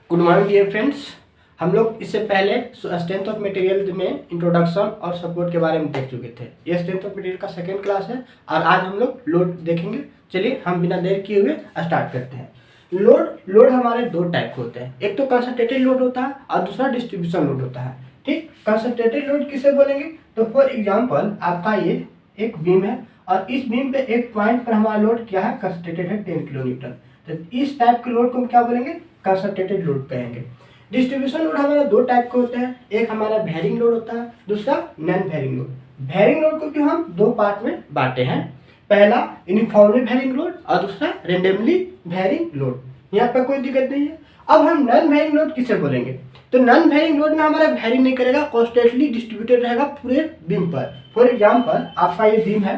Good morning dear friends. हम लोग इससे पहले स्ट्रेंथ ऑफ मटेरियल में इंट्रोडक्शन और सपोर्ट के बारे में देख चुके थे। ये स्ट्रेंथ ऑफ मटेरियल का सेकंड क्लास है और आज हम लोग लोड देखेंगे। चलिए हम बिना देर किए हुए स्टार्ट करते हैं। लोड हमारे दो टाइप के होते हैं, एक तो कंसंट्रेटेड लोड होता है और दूसरा डिस्ट्रीब्यूशन लोड होता है। ठीक, कंसंट्रेटेड लोड किसे बोलेंगे? तो फॉर एग्जाम्पल आपका ये एक बीम है और इस बीम पे एक पॉइंट पर हमारा लोड क्या है, कंसंट्रेटेड है 10 किलो न्यूटन। तो इस टाइप के लोड को हम क्या बोलेंगे? कंसंट्रेटेड लोड कहेंगे। डिस्ट्रीब्यूशन लोड हमारा दो टाइप के होते हैं, एक हमारा वेरिंग लोड होता है, दूसरा non varying load. Varying load को भी हम दो पार्ट में बांटे हैं, पहला यूनिफॉर्मली वेरिंग लोड और दूसरा रेंडमली वेरिंग लोड। यहाँ पर कोई दिक्कत नहीं है। अब हम नॉन वेरिंग लोड किसे बोलेंगे? तो नॉन वेरिंग लोड में हमारा वेरी नहीं करेगा, कॉन्स्टेंटली डिस्ट्रीब्यूटेड रहेगा पूरे बीम पर। फॉर एग्जाम्पल आपका ये बीम है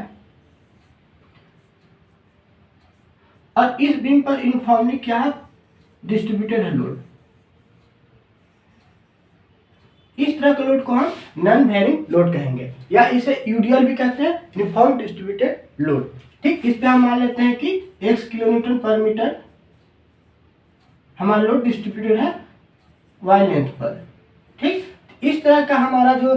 और इस बीम पर यूनिफॉर्मली क्या है, डिस्ट्रीब्यूटेड है लोड। इस तरह के लोड को हम नॉन वेरिंग लोड कहेंगे या इसे यूडीएल भी कहते हैं, यूनिफॉर्म डिस्ट्रीब्यूटेड लोड। ठीक, इस पे हम मान लेते हैं कि x किलो न्यूटन पर मीटर हमारा लोड डिस्ट्रीब्यूटेड है y लेंथ पर। ठीक, इस तरह का हमारा जो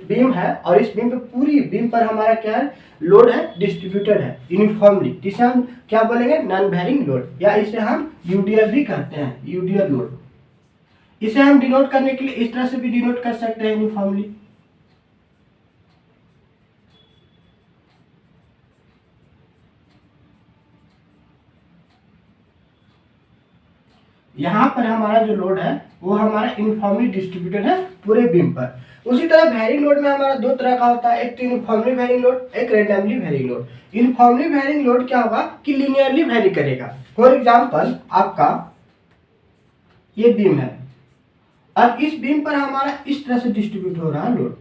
बीम है और इस बीम पे पूरी बीम पर हमारा क्या है, लोड है, डिस्ट्रीब्यूटेड है यूनिफॉर्मली, जिसे हम क्या बोलेंगे, नॉन वेरिंग लोड या इसे हम यूडीएल भी कहते हैं, यूडीएल लोड। इसे हम डिनोट करने के लिए इस तरह से भी डिनोट कर सकते हैं, यूनिफॉर्मली। यहाँ पर हमारा जो लोड है वो हमारा यूनिफॉर्मली डिस्ट्रीब्यूटेड है पूरे बीम पर। उसी तरह वेरिंग लोड में हमारा दो तरह का होता है, एक तो यूनिफॉर्मली वेरिंग लोड, एक randomly varying load. Uniformly varying load क्या होगा कि लीनियरली वेरी करेगा। फॉर एग्जांपल आपका ये बीम है और इस बीम पर हमारा इस तरह से डिस्ट्रीब्यूट हो रहा है लोड।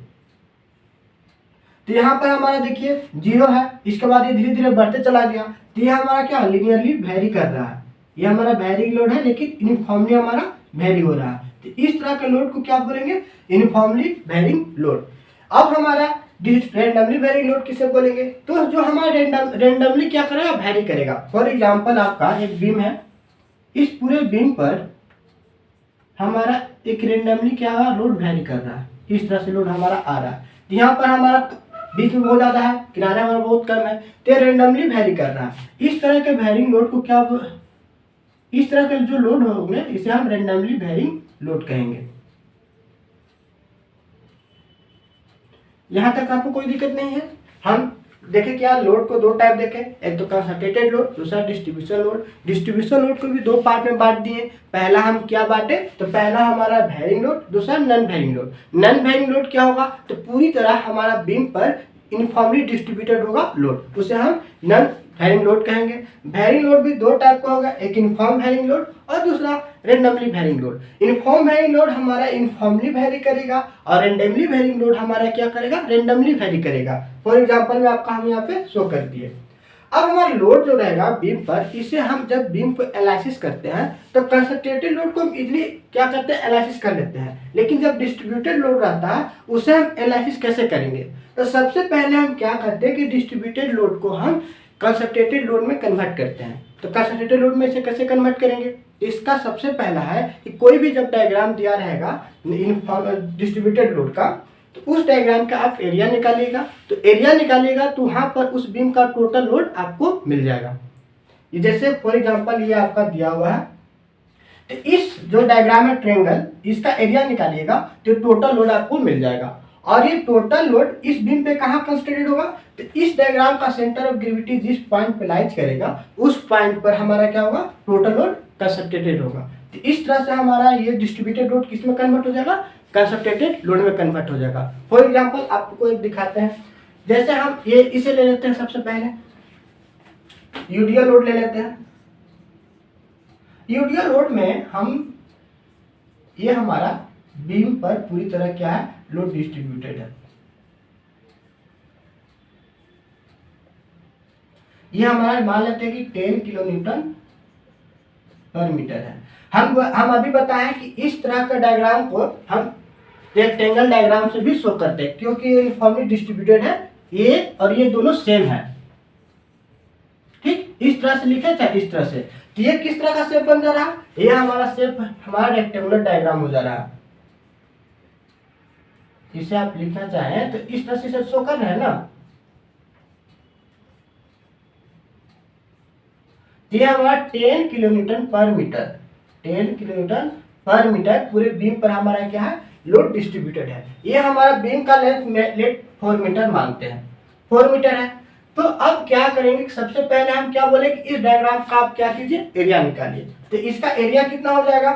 तो यहाँ पर हमारा देखिए 0 है, इसके बाद ये धीरे धीरे बढ़ते चला गया, तो ये हमारा क्या लीनियरली वेरी कर रहा है। ये हमारा वेरिंग लोड है लेकिन यूनिफॉर्मली हमारा वेरी हो रहा है। तो इस तरह के लोड को क्या बोलेंगे? Uniformly varying load. अब हमारा रैंडमली वेरिंग लोड किसे बोलेंगे? तो जो हमारा रैंडमली क्या करेगा, वेरी करेगा। फॉर एग्जाम्पल आपका एक बीम है, इस पूरे बीम पर हमारा एक रेंडमली क्या है, लोड वेरी कर रहा है। इस तरह से लोड हमारा आ रहा है, यहाँ पर हमारा बीच में बहुत ज्यादा है, किनारे हमारा बहुत कम है, तो रेंडमली वेरी कर रहा है। इस तरह के वेरिंग लोड को क्या, इस तरह के जो लोड होंगे इसे हम रेंडमली वेरिंग लोड कहेंगे। यहां तक आपको कोई दिक्कत नहीं है। हम देखें क्या, लोड को दो टाइप देखें, एक तो कंसंट्रेटेड लोड, दूसरा डिस्ट्रीब्यूशन लोड। डिस्ट्रीब्यूशन लोड को भी दो पार्ट में बांट दिए। पहला हम क्या बांटे, तो पहला हमारा वेरिंग लोड, दूसरा non varying load. Non varying load क्या होगा, तो पूरी तरह हमारा बीम पर यूनिफॉर्मली डिस्ट्रीब्यूटेड होगा लोड, उसे हम नॉन वेरिंग लोड कहेंगे। वेरिंग लोड भी दो टाइप का होगा, एक यूनिफॉर्म वेरिंग लोड और दूसरा randomly varying load. Uniform varying load हमारा यूनिफॉर्मली वेरी करेगा और रेंडमली वेरिंग लोड हमारा क्या करेगा, रेंडमली वेरी करेगा। फॉर एग्जांपल में आपका हम यहाँ पे शो कर दिए। अब हमारा लोड जो रहेगा बीम पर, इसे हम जब बीम को एनालिसिस करते हैं तो कंसंट्रेटेड लोड को हम इजीली क्या करते हैं, एनालिसिस कर लेते हैं। लेकिन जब डिस्ट्रीब्यूटेड लोड रहता है उसे हम एनालिसिस कैसे करेंगे? तो सबसे पहले हम क्या करते हैं कि डिस्ट्रीब्यूटेड लोड को हम कंसंट्रेटेड लोड में कन्वर्ट करते हैं। तो कंसंट्रेटेड लोड में इसे कैसे कन्वर्ट करेंगे? इसका सबसे पहला है कि कोई भी जब डायग्राम दिया रहेगा डिस्ट्रीब्यूटेड लोड का, तो उस डायग्राम का आप एरिया निकालिएगा। तो एरिया निकालिएगा तो वहां पर उस बीम का टोटल लोड आपको मिल जाएगा। ये जैसे फॉर एग्जांपल ये आपका दिया हुआ है, तो इस जो डायग्राम है ट्रायंगल, इसका एरिया निकालिएगा तो टोटल लोड आपको मिल जाएगा। और ये टोटल लोड इस बीम पे कहाँ कंसंट्रेटेड होगा, तो इस डायग्राम का सेंटर ऑफ ग्रेविटी जिस पॉइंट पे लाइज करेगा उस पॉइंट पर हमारा क्या होगा, टोटल लोड कंसंट्रेटेड होगा। तो इस तरह से हमारा ये डिस्ट्रीब्यूटेड लोड किस में कन्वर्ट हो जाएगा, कंसंट्रेटेड लोड में कन्वर्ट हो जाएगा। फॉर एग्जांपल आपको एक दिखाते हैं, जैसे हम ये इसे ले लेते हैं, सबसे पहले यूडीएल लोड ले लेते हैं। यूडीएल लोड में हम ये हमारा बीम पर पूरी तरह क्या है, लोड डिस्ट्रीब्यूटेड है। ये हमारा मान लेते हैं कि 10 किलो न्यूटन पर मीटर है। हम अभी बताएं कि इस तरह का डायग्राम को हम रेक्टेंगल डायग्राम से भी शो करते हैं, क्योंकि ये यूनिफॉर्मली डिस्ट्रीब्यूटेड है, ये और ये दोनों सेम है। ठीक, इस तरह से लिखे थे, इस तरह से। तो ये किस तरह का शेप बन जा रहा, ये हमारा शेप हमारा रेक्टेंगुलर डायग्राम हो जा रहा है। इसे आप लिखना चाहें तो इस तरह से इसे शो कर रहे हैं ना। ये हमारा 10 किलोन्यूटन पर मीटर, 10 किलोन्यूटन पर मीटर पूरे बीम पर हमारा क्या है, लोड डिस्ट्रीब्यूटेड है। ये हमारा बीम का लेंथ 4 मीटर मानते हैं, 4 मीटर है। तो अब क्या करेंगे, सबसे पहले हम क्या बोले कि इस डायग्राम का आप क्या कीजिए, एरिया निकालिए। तो इसका एरिया कितना हो जाएगा,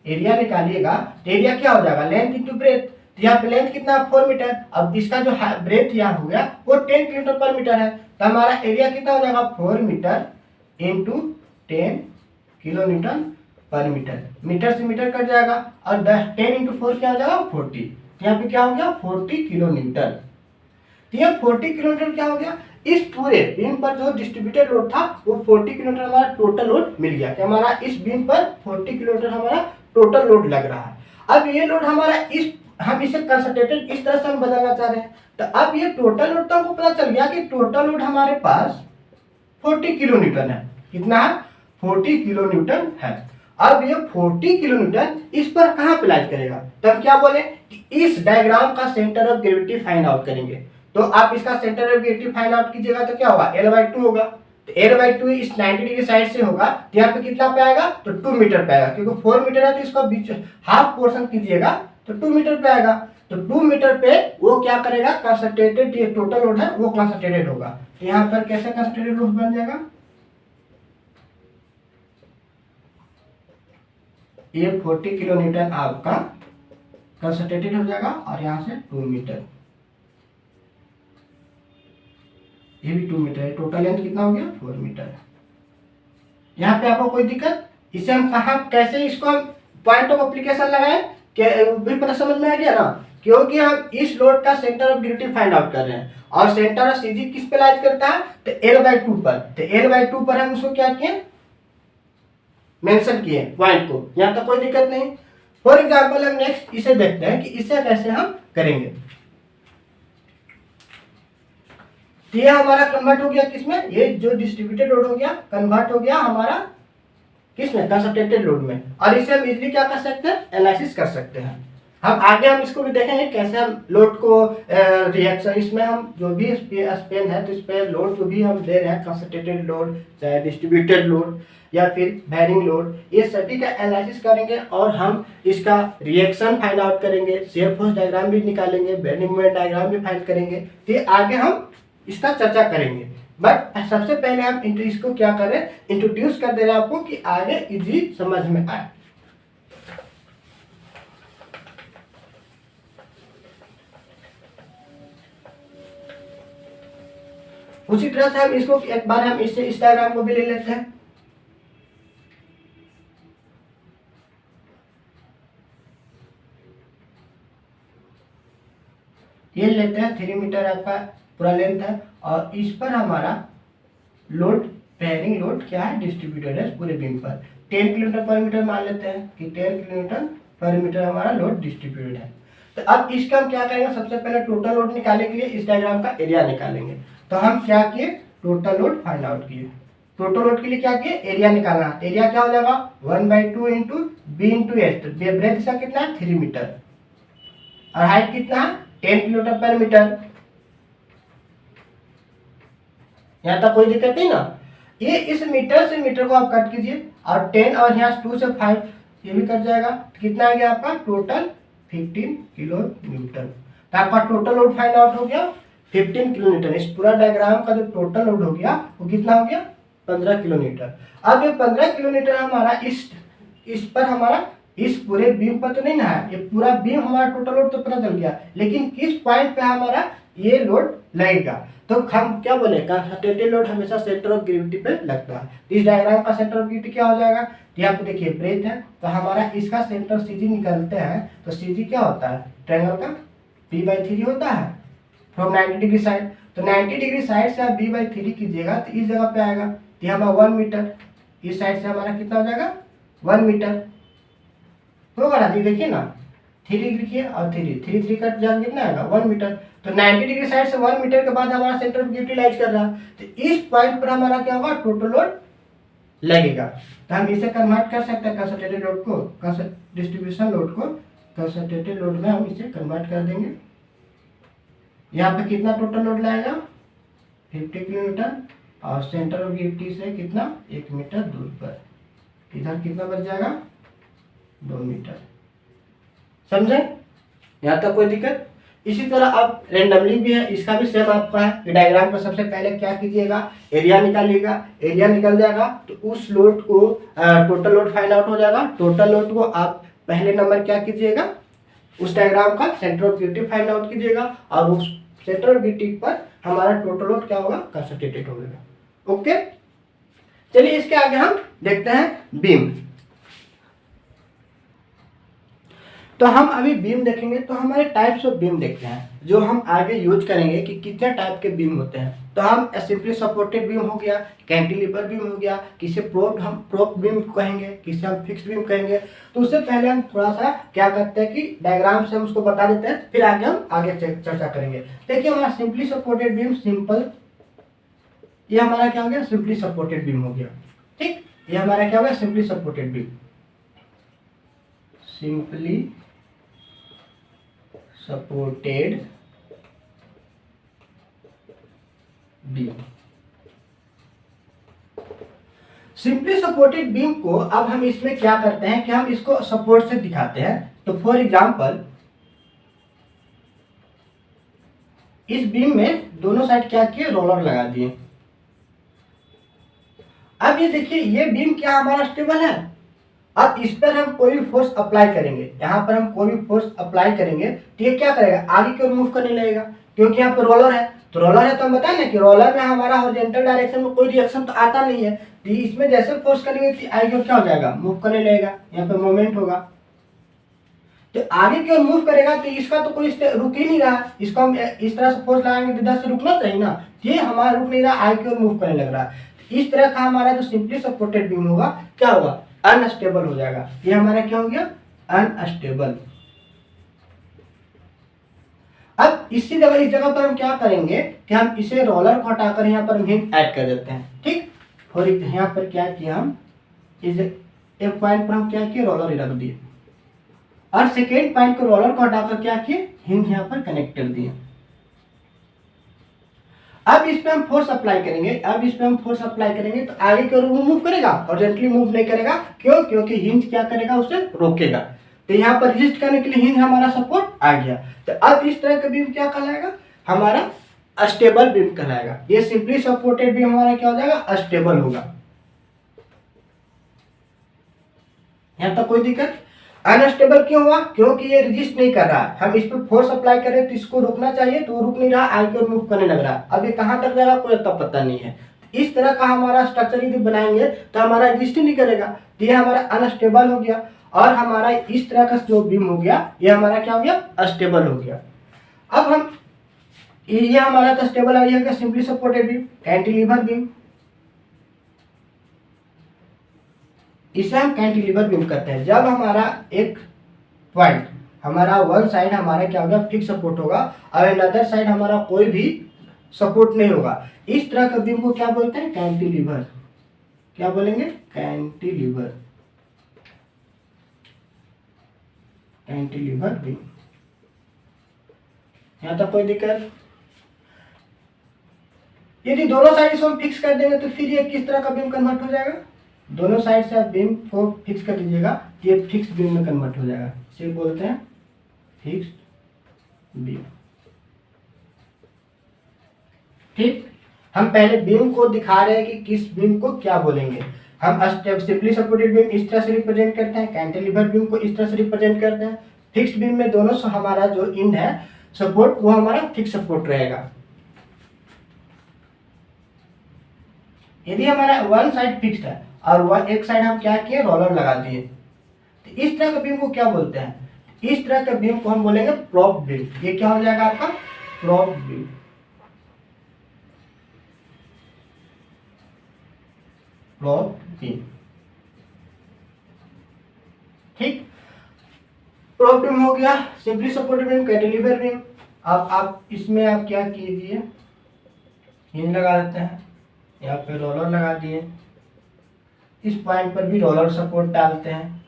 एरिया निकालिएगा तो एरिया क्या हो जाएगा, लेंथ इंटू ब्रेथ। तो यहाँ पे लेंथ कितना है, 4 मीटर। अब इसका जो ब्रेथ यहाँ हो गया वो 10 किलोमीटर पर मीटर है। तो हमारा एरिया कितना हो जाएगा, 4 मीटर इंटू 10 किलोमीटर पर मीटर। मीटर से मीटर कट जाएगा और 10 इंटू 4 क्या हो जाएगा, 40। तो यहाँ पे क्या हो गया, 40 किलो न्यूटन। तो ये 40 किलोमीटर क्या हो गया, इस पूरे बीम पर जो डिस्ट्रीब्यूटेड लोड था वो 40 किलोमीटर हमारा टोटल लोड मिल गया कि हमारा इस बीम पर 40 किलोमीटर हमारा टोटल लोड लग रहा है। अब ये लोड हमारा इस, हम इसे कंसंट्रेटेड इस तरह से हम बदलना चाह रहे हैं। तो अब ये टोटल लोड तो हमको पता चल गया कि टोटल लोड हमारे पास 40 किलो न्यूटन है। कितना है, 40 किलो न्यूटन है। अब ये 40 किलो न्यूटन इस पर कहाँ अप्लाई करेगा, तो हम क्या बोले कि इस डायग्राम का centre of gravity find out करेंगे। तो आप इसका centre of gravity find out कीजिएगा तो क्या होगा, L/2 होगा। तो L/2 इस 90 डिग्री साइड से होगा तो यहाँ पे कितना पे आएगा, तो 2 मीटर पे आएगा। क्योंकि 4 मीटर है तो इसका बीच हाफ पोर्शन कीजिएगा तो 2 मीटर पे आएगा। तो 2 मीटर पे वो क्या करेगा, कंसंट्रेटेड ये टोटल लोड है वो कंसंट्रेटेड होगा। तो यहाँ पर कैसे कंसंट्रेटेड लोड बन जाएगा, ये 40 किलो न्यूटन आपका कंसंट्रेटेड हो जाएगा और यहाँ से 2 मीटर, ये भी 2 मीटर है। टोटल लेंथ कितना हो गया, 4 मीटर। यहाँ पे आपको कोई दिक्कत, इसे हम कहाँ कैसे इसको हम पॉइंट ऑफ एप्लीकेशन लगाए भी पता समझ में आ गया ना। क्योंकि हम इस लोड का centre of gravity find out कर रहे हैं और सेंटर ऑफ सीजी किस पे लाइज करता है, तो L/2 पर। तो L/2 पर हम उसको क्या किए, मेंशन किए पॉइंट को। यहाँ तक कोई दिक्कत नहीं। फॉर एग्जाम्पल हम नेक्स्ट इसे देखते हैं कि इसे कैसे हम करेंगे। तो ये हमारा कन्वर्ट हो गया किसमें, ये जो डिस्ट्रीब्यूटेड लोड हो गया कन्वर्ट हो गया हमारा किसमें, कंसंट्रेटेड लोड में। और इसे हम इजीली क्या कर सकते हैं, एनालिसिस कर सकते हैं। हम आगे हम इसको भी देखेंगे कैसे हम लोड को रिएक्शन, इसमें हम जो भी स्पेन है तो इस पे लोड जो भी हम दे रहे हैं, कंसंट्रेटेड लोड चाहे डिस्ट्रीब्यूटेड लोड या फिर वैरिंग लोड, ये सभी का एनालिसिस करेंगे और हम इसका रिएक्शन फाइंड आउट करेंगे, शियर फोर्स डायग्राम भी निकालेंगे, बेंडिंग मोमेंट डायग्राम भी फाइंड करेंगे। तो आगे हम इसका चर्चा करेंगे। बट सबसे पहले हम इसको क्या करें, इंट्रोड्यूस कर दे रहे हैं आपको कि आगे इजी समझ में आए। उसी तरह से हम इसको एक बार हम इससे इस डायग्राम को भी ले लेते हैं। ये लेते हैं 3 मीटर आपका पूरा लेंथ है और इस पर हमारा लोड बेयरिंग लोड क्या है, डिस्ट्रीब्यूटेड है पूरे बीम पर 10 किलोमीटर पर मीटर मान लेते हैं कि 10 किलोमीटर पर मीटर हमारा लोड डिस्ट्रीब्यूटेड है। तो अब इसका हम क्या करेंगे, सबसे पहले टोटल लोड निकालने के लिए इस डायग्राम का एरिया निकालेंगे। तो हम क्या किए, टोटल लोड फाइंड आउट किए। टोटल लोड के लिए क्या किए, एरिया निकालना। एरिया क्या हो जाएगा, 1/2 into B into H. Breadth इसका कितना है, 3 मीटर और हाइट कितना है, 10 किलोमीटर पर मीटर। यहाँ तक कोई दिक्कत नहीं ना। ये इस मीटर से मीटर को आप कट कीजिए और 10 और यहाँ 2 से 5 ये भी कट जाएगा। तो कितना आ गया आपका, टोटल 15 किलो न्यूटन। तो आपका टोटल लोड फाइंड आउट हो गया 15 किलो न्यूटन। इस पूरा डायग्राम का जो टोटल लोड हो गया वो कितना हो गया, 15 किलो न्यूटन। अब ये 15 किलो न्यूटन हमारा इस पर हमारा इस पूरे बीम पर तो नहीं ना है, ये पूरा बीम हमारा टोटल लोड तो पता चल गया, लेकिन किस पॉइंट पे हमारा ये लोड लगेगा। तो हम क्या बोले, कंसंट्रेटेड लोड हमेशा सेंटर ऑफ ग्रेविटी पे लगता है। इस डायग्राम का सेंटर ऑफ ग्रेविटी क्या हो जाएगा, तो यहाँ पे देखिए ब्रेथ है तो हमारा इसका सेंटर सीजी निकलते हैं। तो सीजी क्या होता है, ट्रायंगल का b/3 होता है फ्रॉम 90 डिग्री साइड। तो 90 डिग्री साइड से आप b/3 कीजिएगा तो इस जगह पे आएगा। तो हमारा 1 मीटर, इस साइड से हमारा कितना हो जाएगा, 1 मीटर होगा ना जी, देखिए ना 3 लिखिए और 3 कट जाएगा कितना आएगा 1 मीटर। तो 90 डिग्री साइड से 1 मीटर के बाद हमारा सेंटर ऑफ ग्रेविटी लाइज कर रहा है, तो इस पॉइंट पर हमारा क्या होगा, टोटल लोड लगेगा। तो हम इसे कन्वर्ट कर सकते हैं कंसंट्रेटेड लोड को, डिस्ट्रीब्यूशन लोड को कंसंट्रेटेड लोड में हम इसे कन्वर्ट कर देंगे। यहाँ पे कितना टोटल लोड लगेगा 50 किलोमीटर और सेंटर ऑफ ग्रेविटी से कितना 1 मीटर दूर पर, इधर कितना बच जाएगा 2 मीटर। समझे, यहाँ तक कोई दिक्कत। इसी तरह अब रेंडमली भी है, इसका भी सेम आपका है। डायग्राम को सबसे पहले क्या कीजिएगा, एरिया निकालिएगा, एरिया निकल जाएगा तो उस लोड को टोटल लोड फाइंड आउट हो जाएगा। टोटल लोड को आप पहले नंबर क्या कीजिएगा, उस डायग्राम का centre of gravity find out कीजिएगा और उस सेंटर ऑफ ग्रेविटी पर हमारा टोटल लोड क्या होगा, कंसंट्रेटेड होगा। ओके, चलिए इसके आगे हम देखते हैं बीम। तो हम अभी बीम देखेंगे तो हमारे टाइप्स ऑफ बीम देखते हैं जो हम आगे यूज करेंगे कि कितने टाइप के बीम होते हैं। तो हम सिंपली सपोर्टेड बीम हो गया, कैंटिलीवर बीम हो गया, किसे प्रोप बीम कहेंगे, किसे हम फिक्स्ड बीम कहेंगे। तो उससे पहले हम थोड़ा सा क्या करते हैं कि डायग्राम से हम उसको बता देते हैं, फिर आगे हम आगे चर्चा करेंगे। देखिए हमारा सिंपली सपोर्टेड बीम, सिंपल, ये हमारा क्या हो गया, सिंपली सपोर्टेड बीम हो गया। ठीक, ये हमारा क्या हो गया, simply supported beam, simply supported beam. Simply supported beam को अब हम इसमें क्या करते हैं कि हम इसको सपोर्ट से दिखाते हैं। तो फॉर एग्जांपल इस बीम में दोनों साइड क्या किए, रोलर लगा दिए। अब ये देखिए ये बीम क्या हमारा स्टेबल है। अब इस पर हम कोई भी फोर्स अप्लाई करेंगे, यहाँ पर हम कोई भी फोर्स अप्लाई करेंगे तो ये क्या करेगा, आगे की ओर मूव करने लगेगा, क्योंकि यहाँ पर रोलर है। तो रोलर है तो हम बताएं ना कि रोलर में हमारा हॉरिजॉन्टल डायरेक्शन में कोई रिएक्शन तो आता नहीं है, तो इसमें जैसे फोर्स करेंगे तो आगे क्या हो जाएगा, मूव करने लगेगा, यहाँ पे मूवमेंट होगा। तो आगे की ओर मूव करेगा तो इसका तो कोई रुक ही नहीं रहा, इसको हम इस तरह से फोर्स लगाएंगे तो इधर से रुकना चाहिए ना, ये हमारा रुक नहीं रहा, आगे की ओर मूव करने लग रहा है। इस तरह का हमारा जो सिंपली सपोर्टेड बीम होगा क्या होगा, अनस्टेबल हो जाएगा। ये हमारा क्या हो गया, अनस्टेबल। अब इसी जगह, इस जगह पर हम क्या करेंगे कि हम इसे रोलर को हटाकर यहाँ पर हिंज ऐड कर देते हैं। ठीक, और यहाँ पर क्या किया, हम इस एक पॉइंट पर हम क्या किए, रोलर ही रख दिए और सेकेंड पॉइंट को रोलर को हटाकर क्या किए, हिंज यहाँ पर कनेक्ट कर दिए। अब इस पे हम फोर्स अप्लाई करेंगे, अब इस पे हम फोर्स अप्लाई करेंगे तो आगे की ओर वो मूव करेगा, हॉरिजॉन्टली मूव नहीं करेगा। क्यों, क्योंकि हिंज क्या करेगा, उसे रोकेगा। तो यहाँ पर रेजिस्ट करने के लिए हिंज हमारा सपोर्ट आ गया। तो अब इस तरह का बीम क्या कहलाएगा, हमारा अस्टेबल बीम कहलाएगा। ये सिंपली सपोर्टेड बीम हमारा क्या हो जाएगा, अस्टेबल होगा। यहाँ तक कोई दिक्कत। अनस्टेबल क्यों हुआ, क्योंकि ये रेजिस्ट नहीं कर रहा है। हम इस पर फोर्स अप्लाई करें तो इसको रुकना चाहिए तो रुक नहीं रहा, आगे और मूव करने लग रहा है। अब ये कहाँ तक जाएगा कोई तब पता नहीं है। इस तरह का हमारा स्ट्रक्चर यदि बनाएंगे तो हमारा रेजिस्ट नहीं करेगा, तो ये हमारा अनस्टेबल हो गया। और हमारा इस तरह का जो बीम हो गया ये हमारा क्या हो गया, अस्टेबल हो गया। अब हम ये हमारा तो स्टेबल आ गया, simply supported beam, cantilever beam, इसे हम कैंटिलीवर बीम करते हैं। जब हमारा एक पॉइंट, हमारा वन साइड हमारा क्या होगा, फिक्स सपोर्ट होगा और अनदर साइड हमारा कोई भी सपोर्ट नहीं होगा, इस तरह का बीम को क्या बोलते हैं, कैंटिलीवर। क्या बोलेंगे, कैंटिलीवर, कैंटिलीवर बीम। यहाँ तक कोई दिक्कत। यदि दोनों साइड इसको हम फिक्स कर देंगे तो फिर ये किस तरह का बीम कन्वर्ट हो जाएगा, दोनों साइड से आप बीम को फिक्स कर दीजिएगा, ये फिक्स बीम में कन्वर्ट हो जाएगा। इसे बोलते हैं फिक्स्ड बीम। ठीक, हम पहले बीम को दिखा रहे हैं कि किस बीम को क्या बोलेंगे। हम सिंपली सपोर्टेड बीम इस तरह से रिप्रेजेंट करते हैं, कैंटिलीवर बीम को इस तरह से रिप्रेजेंट करते हैं। फिक्स्ड बीम में दोनों से हमारा जो इंड है सपोर्ट, वो हमारा फिक्स सपोर्ट रहेगा। यदि हमारा वन साइड फिक्स्ड है और एक साइड हम क्या किए, रोलर लगा दिए, तो इस तरह का बीम को क्या बोलते हैं, इस तरह के बीम को हम बोलेंगे प्रोप बीम। ये क्या हो जाएगा आपका, प्रोप बीम। Prop beam. ठीक, बीम हो गया, simply supported beam, cantilever beam. अब आप इसमें आप क्या कीजिए, हिंज लगा देते हैं, यहाँ पे रोलर लगा दिए, इस पॉइंट पर भी रोलर सपोर्ट डालते हैं।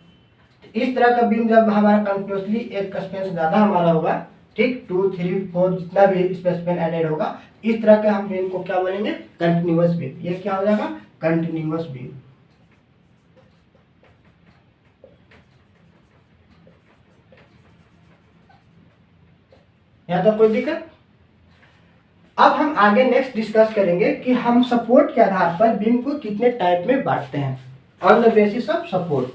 तो इस तरह का बीम जब हमारा कंटिन्यूसली एक स्पेन से ज़्यादा हमारा होगा, ठीक 2, 3, 4 जितना भी स्पेन एडेड होगा, इस तरह के हम बीम को क्या बोलेंगे, कंटिन्यूअस बीम। ये क्या हो जाएगा, कंटिन्यूअस बीम। यहाँ तक कोई दिक्कत? अब हम आगे नेक्स्ट डिस्कस करेंगे कि हम सपोर्ट के आधार पर बीम को कितने टाइप में बांटते हैं, on the basis of support.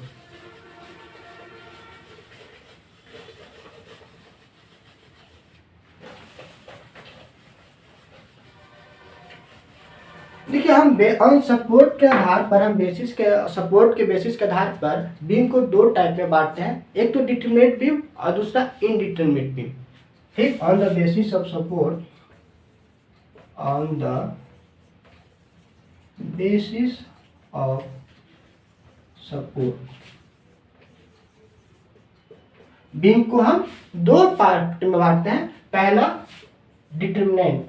देखिए, हम ऑन सपोर्ट के आधार पर, हम बेसिस के सपोर्ट के बेसिस के आधार पर बीम को दो टाइप में बांटते हैं, एक तो डिटरमिनेट बीम और दूसरा इनडिटरमिनेट बीम। ठीक, on the basis of support, on the basis of support beam को हम दो पार्ट में बांटते हैं। पहला डिटरमिनेंट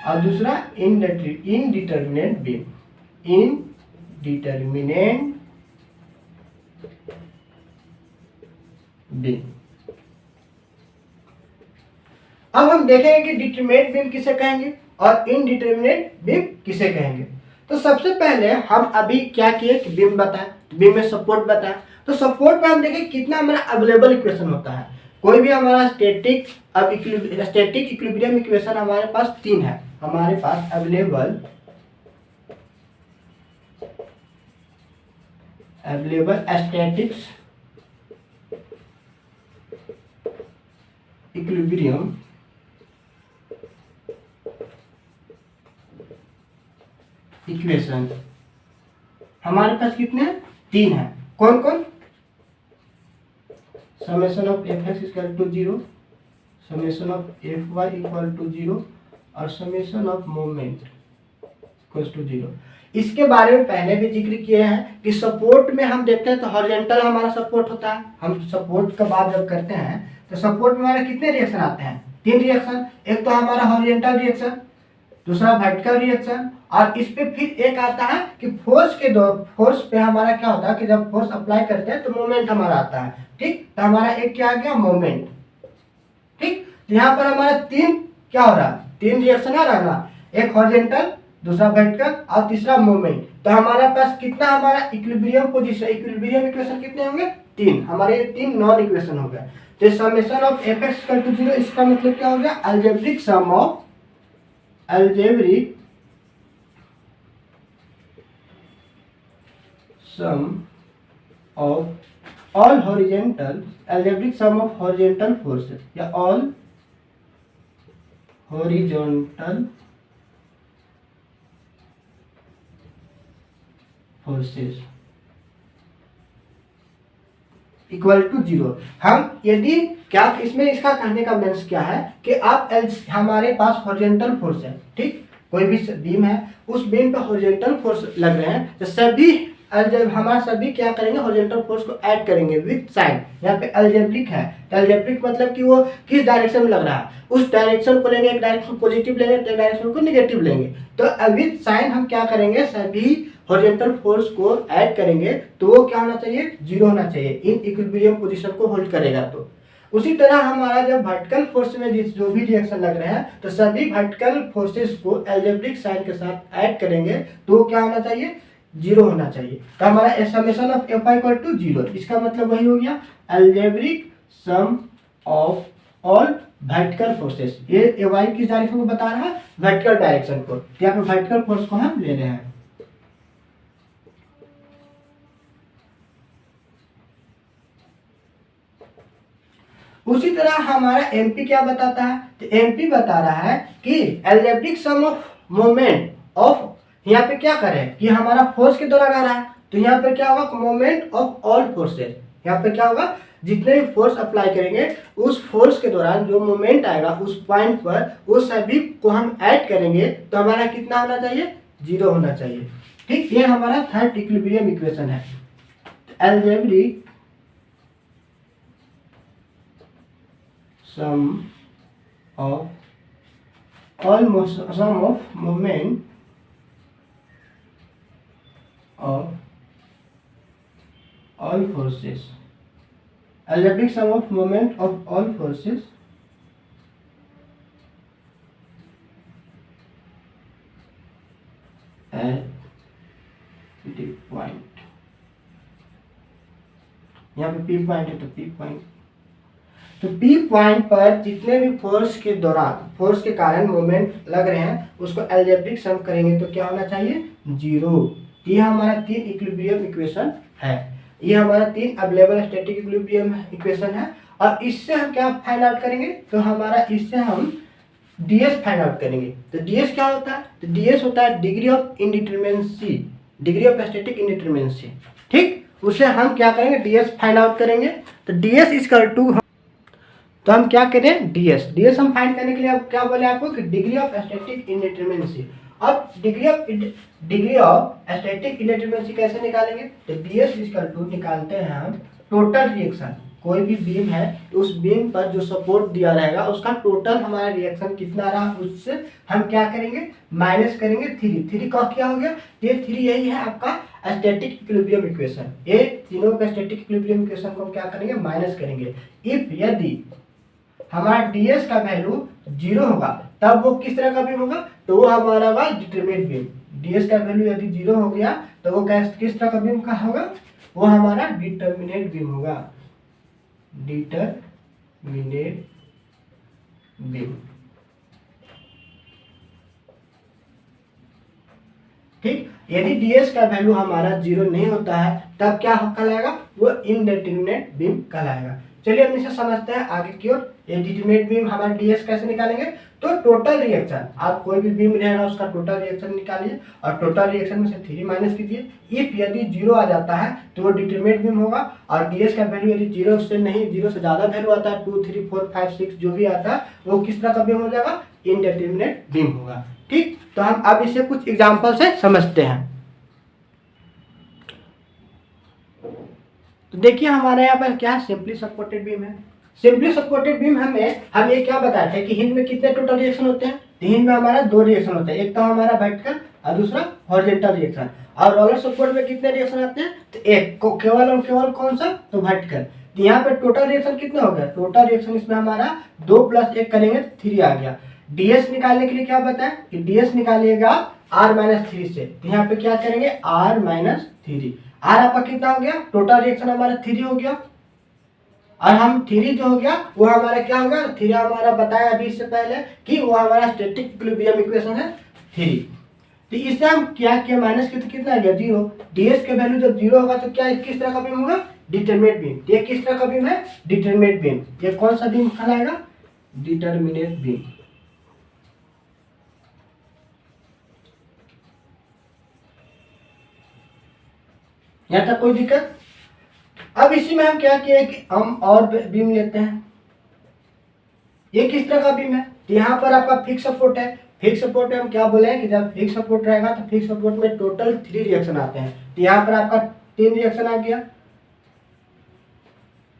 और दूसरा इनडिटरमिनेंट बीम। इनडिटरमिनेंट बीम। अब हम देखेंगे कि डिटरमिनेंट बीम किसे कहेंगे और इनडिटरमिनेंट बीम किसे कहेंगे। तो सबसे पहले हम अभी क्या किए कि बीम बताएं, बीम में सपोर्ट बताएं। तो सपोर्ट में हम देखें कितना हमारा अवेलेबल इक्वेशन होता है। कोई भी हमारा स्टैटिक इक्विलिब्रियम इक्वेशन हमारे पास 3 है। हमारे पास अवेलेबल स्टैटिक्स इक्विलिब्रियम इक्वेशन हमारे पास कितने हैं, 3 है। कौन कौन, summation of F x equal to 0, summation of F Y equal to 0 और summation of moment equal to 0। इसके बारे में पहले भी जिक्र किए हैं कि सपोर्ट में हम देखते हैं तो हॉरिजॉन्टल हमारा सपोर्ट होता है। हम सपोर्ट का बात जब करते हैं तो सपोर्ट में हमारे कितने रिएक्शन आते हैं, 3 रिएक्शन। एक तो हमारा हॉरिजॉन्टल रिएक्शन, दूसरा वर्टिकल रिएक्शन, और इस पे फिर एक आता है कि फोर्स पे हमारा क्या होता है कि जब फोर्स अप्लाई करते हैं तो मोमेंट हमारा आता है। ठीक, तो हमारा एक क्या आ गया, मोमेंट। ठीक, तो यहाँ पर हमारा 3 क्या हो रहा है, 3 रिएक्शन आ रहा है ना, एक हॉरिजॉन्टल, दूसरा वर्टिकल और तीसरा मोमेंट। तो हमारे पास कितना, हमारा इक्विलिब्रियम पोजीशन, इक्विलिब्रियम इक्वेशन कितने होंगे, 3। हमारे ये 3 नॉन इक्वेशन हो गए। तो summation of F x equal to 0, इसका मतलब क्या हो गया, algebraic sum of all horizontal, algebraic sum of horizontal forces या all horizontal forces equal to 0। हम यदि क्या, इसमें इसका कहने का मीन्स क्या है कि आप हमारे पास हॉरिजॉन्टल फोर्स है, ठीक, कोई भी बीम है, उस बीम पे हॉरिजॉन्टल फोर्स लग रहे हैं, तो सभी हमारा सभी क्या करेंगे, हॉरिजॉन्टल फोर्स को ऐड करेंगे विद साइन। यहाँ पे अलजेब्रिक है, तो अलजेब्रिक मतलब कि वो किस डायरेक्शन में लग रहा है, उस डायरेक्शन को लेंगे, एक डायरेक्शन पॉजिटिव लेंगे, तो एक डायरेक्शन को निगेटिव लेंगे। तो विद साइन हम क्या करेंगे, सभी हॉरिजॉन्टल फोर्स को ऐड करेंगे, तो वो क्या होना चाहिए, 0 होना चाहिए, इन इक्विलिब्रियम पोजीशन को होल्ड करेगा। तो उसी तरह हमारा जब वर्टिकल फोर्स में जो भी रिएक्शन लग रहे हैं, तो सभी वर्टिकल फोर्सेस को अलजेब्रिक साइन के साथ ऐड करेंगे, तो क्या होना चाहिए, 0 होना चाहिए। तो हमारा summation of F I equal to 0, इसका मतलब वही हो गया, algebraic sum of all vertical forces. ये वाई किस डायरेक्शन को बता रहा है, वर्टिकल डायरेक्शन को। यहाँ पे वर्टिकल फोर्स को हम ले रहे हैं। उसी तरह हमारा एमपी क्या बताता है, तो एमपी बता रहा है कि algebraic sum of moment of, यहाँ पे क्या करें कि हमारा फोर्स के दौरान आ रहा है, तो यहाँ पे क्या होगा, मोमेंट ऑफ ऑल फोर्सेस। यहाँ पे क्या होगा, जितने भी फोर्स अप्लाई करेंगे उस फोर्स के दौरान जो मोमेंट आएगा उस पॉइंट पर, उस सभी को हम ऐड करेंगे तो हमारा कितना होना चाहिए, 0 होना चाहिए। ठीक, ये हमारा थर्ड इक्विलिब्रियम इक्वेशन है। Algebraic sum of moment of all forces, algebraic sum of moment of all forces at the point, यहाँ पे P पॉइंट है तो P पॉइंट, तो P पॉइंट पर जितने भी फोर्स के दौरान, फोर्स के कारण मोमेंट लग रहे हैं उसको अलजेब्रिक सम करेंगे तो क्या होना चाहिए, 0। ये हमारा 3 इक्विलिब्रियम इक्वेशन है, ये हमारा 3 अवेलेबल स्टैटिक इक्विलिब्रियम इक्वेशन है। और इससे हम क्या फाइंड आउट करेंगे, तो हमारा इससे हम ds फाइंड आउट करेंगे। तो ds क्या होता है, तो ds होता है degree of indeterminacy, degree of static indeterminacy. ठीक, उसे हम क्या करेंगे, ds फाइंड आउट करेंगे। तो ds इक्वल टू, तो हम क्या करें, ds हम फाइंड करने के लिए अब क्या बोले आपको कि डिग्री ऑफ स्टैटिक इंडिटरमिनेंसी। अब डिग्री ऑफ स्टैटिक इंडिटरमिनेंसी कैसे निकालेंगे, तो ds इक्वल टू निकालते हैं हम टोटल रिएक्शन। कोई भी बीम है तो उस बीम पर जो सपोर्ट दिया रहेगा उसका टोटल हमारा रिएक्शन कितना रहा, उससे हम क्या करेंगे, माइनस करेंगे 3 का क्या हो गया, ये 3 यही है आपका स्टैटिक इक्विलिब्रियम इक्वेशन। ये तीनों का स्टैटिक इक्विलिब्रियम इक्वेशन को हम क्या करेंगे, माइनस करेंगे। इफ यदि हमारा ds का वैल्यू 0 होगा तब वो किस तरह का बीम होगा, तो वो हमारा होगा डिटरमिनेट बीम। ds का वैल्यू यदि 0 हो गया तो वो किस तरह का बीम का होगा, वो हमारा डिटरमिनेट बीम होगा, डिटरमिनेट बीम। ठीक, यदि ds का वैल्यू हमारा 0 नहीं होता है तब क्या कहलाएगा, वो इनडिटरमिनेट बीम कहलाएगा। चलिए हम इसे समझते हैं आगे की ओर। इंडिटरमिनेट बीम हमारा ds कैसे निकालेंगे, तो टोटल रिएक्शन, आप कोई भी बीम रहेगा उसका टोटल रिएक्शन निकालिए और टोटल रिएक्शन में से 3 माइनस कीजिए। इफ यदि 0 आ जाता है तो वो डिटरमिनेट बीम होगा, और ds का वैल्यू यदि 0 से नहीं, 0 से ज़्यादा वैल्यू आता है, 2, 3, 4, 5, 6 जो भी आता है वो किस तरह का बीम हो जाएगा, इनडिटरमिनेट बीम होगा। ठीक, तो हम अब इसे कुछ एग्जाम्पल से समझते हैं। तो देखिए हमारे यहाँ पर क्या है, सिंपली सपोर्टेड बीम है। सिंपली सपोर्टेड बीम हम ये क्या बताए थे कि हिंज में कितने टोटल रिएक्शन होते हैं, तो हिंज में हमारा 2 रिएक्शन होते हैं, एक तो हमारा वर्टिकल और दूसरा हॉरिजॉन्टल रिएक्शन। और रोलर सपोर्ट में कितने रिएक्शन आते हैं, तो एक को केवल और केवल कौन सा, तो वर्टिकल। तो यहाँ पे टोटल रिएक्शन कितना हो गया, टोटल रिएक्शन इसमें हमारा 2 + 1 करेंगे 3 आ गया। ds निकालने के लिए क्या बताएं कि ds निकालिएगा r-3 से, तो यहाँ पे क्या करेंगे, r-3। r आपका कितना हो गया, टोटल रिएक्शन हमारा 3 हो गया, और हम 3 जो हो गया वो हमारा क्या होगा, 3 हमारा बताया अभी इससे पहले कि वो हमारा स्टैटिक इक्विलिब्रियम इक्वेशन है 3। तो इससे हम क्या किया, माइनस किया तो कितना आ गया, 0। ds के वैल्यू जब 0 होगा तो क्या किस तरह का बीम होगा, डिटरमिनेट बीम। ये किस तरह का बीम है, डिटरमिनेट बीम। ये कौन सा बीम कहलाएगा, डिटरमिनेट बीम। यहाँ तक कोई दिक्कत। अब इसी में हम क्या किए कि हम और बीम लेते हैं। ये किस तरह का बीम है, तो यहाँ पर आपका फिक्स सपोर्ट है। फिक्स सपोर्ट में हम क्या बोले हैं कि जब फिक्स सपोर्ट रहेगा तो फिक्स सपोर्ट में टोटल 3 रिएक्शन आते हैं। तो यहाँ पर आपका 3 रिएक्शन आ गया।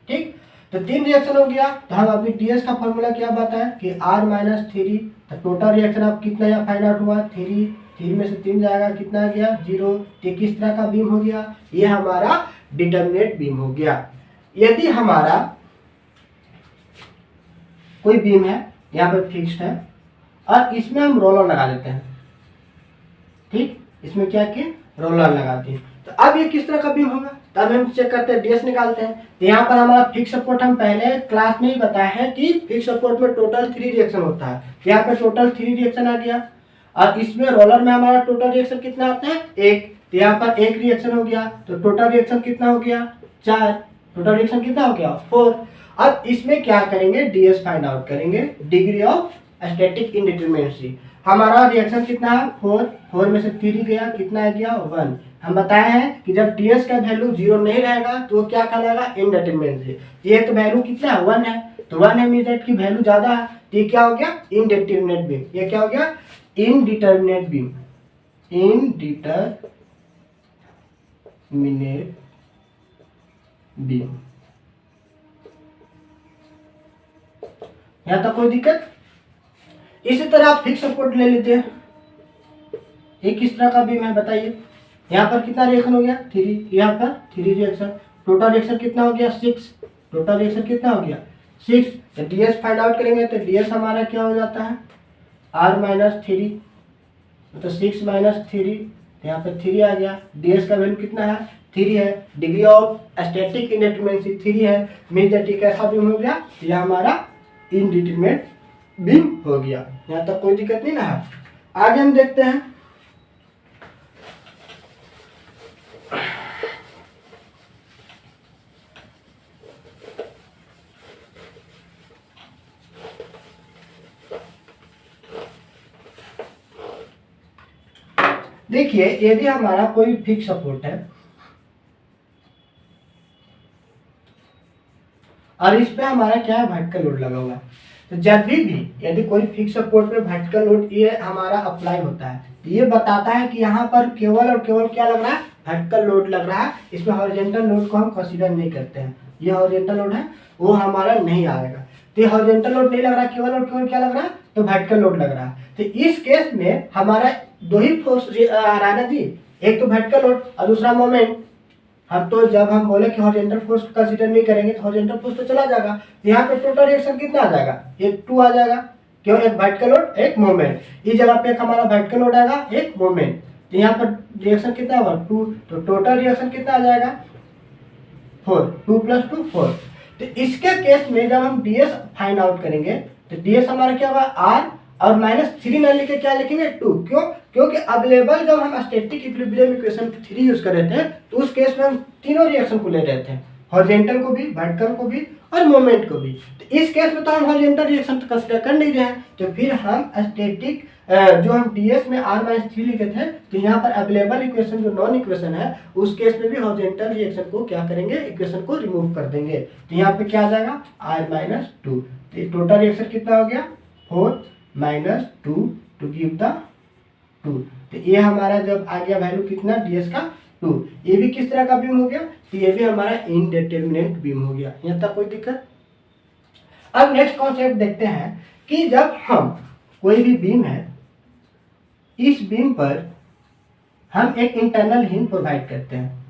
ठीक, तो 3 रिएक्शन हो गया। तो हम अभी ds का फॉर्मूला क्या बताया कि r-3। तो टोटल रिएक्शन आप कितना यहाँ फाइंड आउट हुआ, 3 में से 3 जाएगा, कितना आ गया, 0। ये किस तरह का बीम हो गया, ये हमारा डिटरमिनेट बीम हो गया। यदि हमारा कोई बीम है यहाँ पे फिक्स्ड है और इसमें हम रोलर लगा देते हैं। ठीक, इसमें क्या किए, रोलर लगाते हैं, तो अब ये किस तरह का बीम होगा, तब हम चेक करते हैं, ds निकालते हैं। तो यहाँ पर हमारा फिक्स सपोर्ट हम पहले क्लास में ही बताया है कि फिक्स सपोर्ट में टोटल 3 रिएक्शन होता है। यहाँ पे टोटल 3 रिएक्शन आ गया, और इसमें रोलर में हमारा टोटल रिएक्शन कितना आता है, 1। तो यहाँ पर 1 रिएक्शन हो गया, तो टोटल रिएक्शन कितना हो गया, 4। टोटल रिएक्शन कितना हो गया, 4। अब इसमें क्या करेंगे, ds फाइंड आउट करेंगे, डिग्री ऑफ स्टैटिक इंडिटरमिनेंसी। हमारा रिएक्शन कितना है 4, 4 में से 3 गया, कितना गया 1। हम बताए हैं कि जब टीएस का वैल्यू 0 नहीं रहेगा तो वो क्या कहलाएगा इनडिटरमिनेट। ये तो वैल्यू कितना है 1 है, तो 1 है मीन दैट की वैल्यू ज्यादा है, तो ये क्या हो गया इनडिटरमिनेट बीम। ये क्या हो गया इनडिटरमिनेट बीम, इनडिटरमिनेट बीम। यहाँ तक कोई दिक्कत? इसी तरह आप फिक्स सपोर्ट ले लेते हैं, एक किस तरह का बीम है बताइए। यहाँ पर कितना रिएक्शन हो गया 3, यहाँ पर 3 रिएक्शन, टोटल रिएक्शन कितना हो गया 6, टोटल रिएक्शन कितना हो गया 6। तो डीएस फाइंड आउट करेंगे तो डीएस हमारा क्या हो जाता है R-3, तो 6 - 3, यहाँ पे 3 आ गया। डीएस का वैल्यू कितना है 3 है, डिग्री ऑफ स्टैटिक इनडिटरमिनेसी 3 है, मीन दैट ये कैसा बीम हो गया, यह हमारा इनडिटरमिनेट बीम हो गया। यहाँ तक कोई दिक्कत नहीं ना है। आगे हम देखते हैं देखिए यदि हमारा कोई फिक्स सपोर्ट है और इस पे हमारा क्या है वर्टिकल लोड लगा हुआ है, तो जब भी यदि कोई फिक्स सपोर्ट पे वर्टिकल लोड ये हमारा अप्लाई होता है तो ये बताता है कि यहाँ पर केवल और केवल क्या लग रहा है वर्टिकल लोड लग रहा है, इसमें हॉरिजॉन्टल लोड को हम कंसीडर नहीं करते हैं। ये हॉरिजॉन्टल लोड है वो हमारा नहीं आएगा, तो ये हॉरिजॉन्टल लोड नहीं लग रहा, केवल और केवल क्या लग रहा है तो वर्टिकल लोड लग रहा है। तो इस केस में हमारा दो ही फोर्स आ रहा है ना जी, एक तो वर्टिकल लोड और दूसरा मोमेंट। हम तो जब हम बोले कि हॉरिजॉन्टल फोर्स कंसीडर नहीं करेंगे तो हॉरिजॉन्टल फोर्स तो चला जाएगा, तो यहाँ पे टोटल रिएक्शन कितना आ जाएगा एक 2 आ जाएगा, क्यों एक वर्टिकल लोड एक मोमेंट। इस जगह पे एक हमारा वर्टिकल लोड आएगा एक मोमेंट, तो यहाँ पर रिएक्शन कितना होगा 2, तो टोटल रिएक्शन कितना आ जाएगा 4, 2 + 2 4। तो इसके केस में जब हम डीएस फाइंड आउट करेंगे तो डीएस हमारा क्या होगा R और -3 न लिखे क्या लिखेंगे 2, क्यों, क्योंकि अवेलेबल जब हम स्टैटिक इक्विलिब्रियम इक्वेशन 3 यूज कर रहे थे तो उस केस में हम तीनों रिएक्शन को ले रहे थे, हॉरिजॉन्टल को भी, वर्टिकल को भी और मोमेंट को भी। तो इस केस में तो हम हॉरिजॉन्टल रिएक्शन तो कंसीडर कर नहीं रहे हैं, तो फिर हम स्टैटिक जो हम डीएस में R-3 लिखे थे तो यहाँ पर अवेलेबल इक्वेशन जो नॉन इक्वेशन है उस केस में भी हॉरिजॉन्टल रिएक्शन को क्या करेंगे इक्वेशन को रिमूव कर देंगे, तो यहाँ पे क्या आ जाएगा R-2। तो टोटल रिएक्शन कितना हो गया 4 - 2 टू गिव द 2। तो ये हमारा जब आ गया वैल्यू कितना डीएस का 2। ये भी किस तरह का बीम हो गया, तो ये भी हमारा इनडिटरमिनेट बीम हो गया। यहाँ तक कोई दिक्कत? अब नेक्स्ट कॉन्सेप्ट देखते हैं कि जब हम कोई भी बीम है इस बीम पर हम एक इंटरनल हिंज प्रोवाइड करते हैं।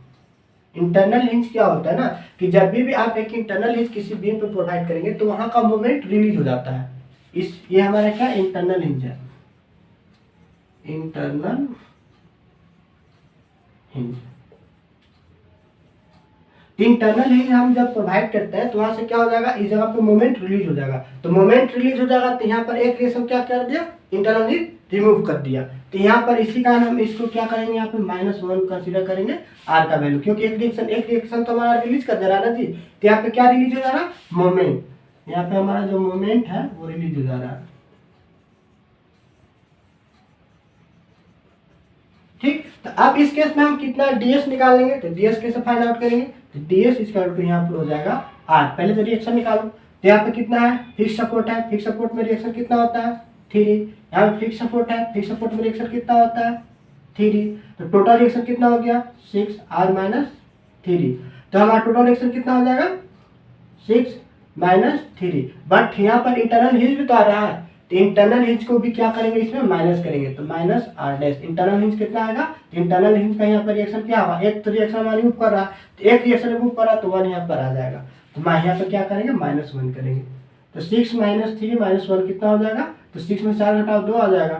इंटरनल हिंज क्या होता है ना कि जब भी आप एक इंटरनल हिंज किसी बीम पर प्रोवाइड करेंगे तो वहां का मोमेंट रिलीज हो जाता है। ये हमारा क्या इंटरनल हिंज है, इंटरनल हिंज। इंटरनल हिंज हम जब प्रोवाइड करते हैं तो वहां से क्या हो जाएगा इस जगह पे मोमेंट रिलीज हो जाएगा, तो मोमेंट रिलीज हो जाएगा तो यहाँ पर एक रिएक्शन क्या कर दिया इंटरनल हिंज रिमूव कर दिया। तो यहाँ पर इसी कारण हम इसको क्या करेंगे यहाँ पे -1 कंसीडर करेंगे R का वैल्यू, क्योंकि एक रिएक्शन तो हमारा रिलीज कर दे रहा है ना जी, तो यहाँ पे क्या रिलीज हो जा रहा मोमेंट, यहाँ पे हमारा जो मोमेंट है वो रिलीज हो जा रहा है। ठीक, तो अब इस केस में हम कितना डीएस निकालेंगे, तो डीएस कैसे फाइंड आउट करेंगे, तो डीएस इक्वल टू यहाँ पर हो जाएगा R। पहले तो रिएक्शन निकालो, तो यहाँ पे कितना है फिक्स सपोर्ट है, फिक्स सपोर्ट में रिएक्शन कितना होता है 3, यहाँ पे फिक्स सपोर्ट है, फिक्स सपोर्ट में रिएक्शन कितना होता है 3, तो टोटल रिएक्शन कितना हो गया 6 R-3, तो हमारा टोटल रिएक्शन कितना हो जाएगा 6 - 3। बट यहाँ पर इंटरनल हिंज भी तो आ रहा है, तो इंटरनल हिंज को भी क्या करेंगे इसमें माइनस करेंगे, तो -R'। इंटरनल हिंज कितना आएगा, तो इंटरनल हिंज का यहाँ पर रिएक्शन क्या होगा, एक तो रिएक्शन हमारा रिमूव कर रहा है, तो एक रिएक्शन रिमूव कर रहा है तो 1 यहाँ पर आ जाएगा, तो यहाँ पर क्या करेंगे -1 करेंगे, तो 6 - 3 -1 कितना हो जाएगा, तो 6 में 4 घटाओ 2 आ जाएगा।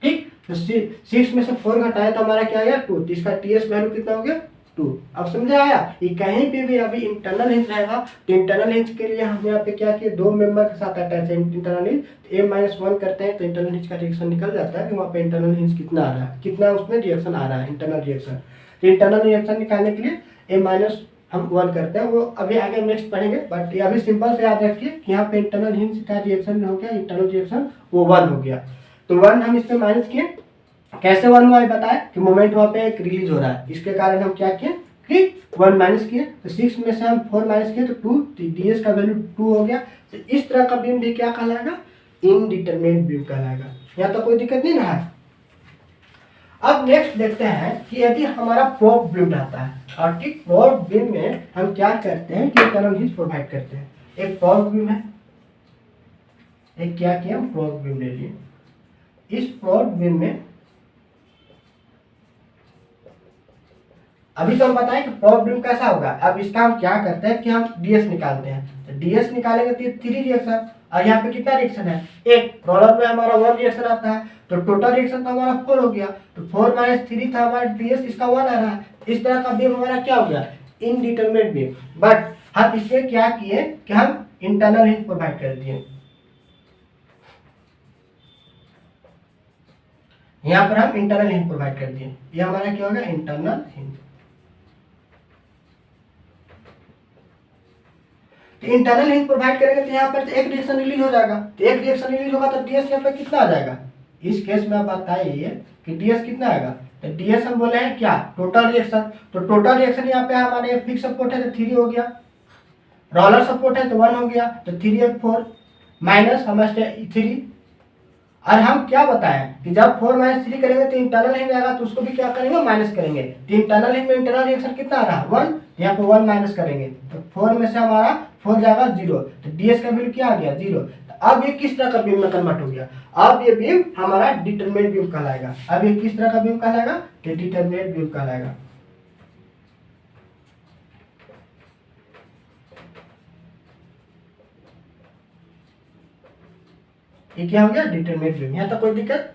ठीक, तो 6 में से 4 घटाए तो हमारा क्या आया 2, तो इसका टीएस वैल्यू कितना हो गया 2। अब समझा आया, ये कहीं पे भी अभी इंटरनल हिंज रहेगा तो इंटरनल हिंज के लिए हम यहाँ पे क्या किए 2 मेंबर के साथ अटैच है इंटरनल हिंज, तो A-1 करते हैं तो इंटरनल हिंज का रिएक्शन निकल जाता है कि वहाँ पे इंटरनल हिंज कितना आ रहा है, कितना उसमें रिएक्शन आ रहा है इंटरनल रिएक्शन। तो इंटरनल रिएक्शन निकालने के लिए A- हम 1 करते हैं, वो अभी आगे नेक्स्ट पढ़ेंगे, बट अभी सिंपल से याद रखिए कि यहाँ पे इंटरनल हिंज का रिएक्शन हो गया, इंटरनल रिएक्शन वो 1 हो गया। तो 1 हम इसमें माइनस किए। कैसे 1 हुआ है बताया कि मोमेंट वहाँ पे एक रिलीज हो रहा है, इसके कारण हम क्या किए कि 1 माइनस किए। तो 6 में से हम 4 माइनस किए तो 2, तो ds का वैल्यू 2 हो गया। तो इस तरह का बीम भी क्या कहलाएगा, इनडिटरमिनेट बीम कहलाएगा। यहाँ तो कोई दिक्कत नहीं ना है। अब नेक्स्ट देखते हैं कि यदि हमारा प्रोब बीम रहता है, और ठीक प्रोब बीम में हम क्या करते हैं कि इंटरनल हिंज प्रोवाइड करते हैं। एक प्रोब बीम है, एक क्या किया हम प्रोब बीम ले लिए। इस प्रोब बीम में अभी तो हम बताएं कि प्रोब बीम कैसा होगा। अब इसका हम क्या करते हैं कि हम डीएस निकालते हैं। तो डीएस निकालेंगे तो 3 रिएक्शन, और यहाँ पे कितना रिएक्शन है, एक। रोलर में हमारा 1 रिएक्शन आता है, तो टोटल रिएक्शन तो हमारा 4 हो गया। तो 4 माइनस 3 था हमारा डीएस, इसका 1 आ रहा है। इस तरह का बीम हमारा क्या हो गया, इनडिटरमिनेट बीम। बट हम इसमें क्या किए कि हम इंटरनल हिंज प्रोवाइड कर दिए। यहाँ पर हम इंटरनल हिंज प्रोवाइड कर दिए, ये हमारा क्या होगा, इंटरनल हिंज। तो इंटरनल हिंज प्रोवाइड करेंगे तो यहाँ पर एक रिएक्शन रिलीज हो जाएगा। तो एक रिएक्शन रिलीज होगा तो डीएस यहाँ पर कितना आ जाएगा। इस केस में आप बताइए कि डीएस कितना आएगा। तो डीएस हम बोले हैं क्या, टोटल रिएक्शन। तो टोटल रिएक्शन यहाँ पे हमारे फिक्स सपोर्ट है तो 3 हो गया, रोलर सपोर्ट है तो 1 हो गया, तो 3 एक 4 माइनस हमारे 3। और हम क्या बताएं कि जब 4 माइनस 3 करेंगे तो इंटरनल हिंज आएगा, तो उसको भी क्या करेंगे, माइनस करेंगे। तो इंटरनल हिंज में इंटरनल रिएक्शन कितना आ रहा है, 1। यहाँ पे 1 माइनस करेंगे तो 4 में से हमारा 4 जाएगा 0, तो डीएस का वैल्यू क्या आ गया, 0। तो अब ये किस तरह का बीम में कन्वर्ट हो गया, अब ये बीम हमारा डिटरमिनेट बीम कहलाएगा। अब ये किस तरह का बीम कहलाएगा, डिटरमिनेट बीम कहलाएगा। ये क्या हो गया, डिटरमिनेट बीम। यहाँ तक कोई दिक्कत।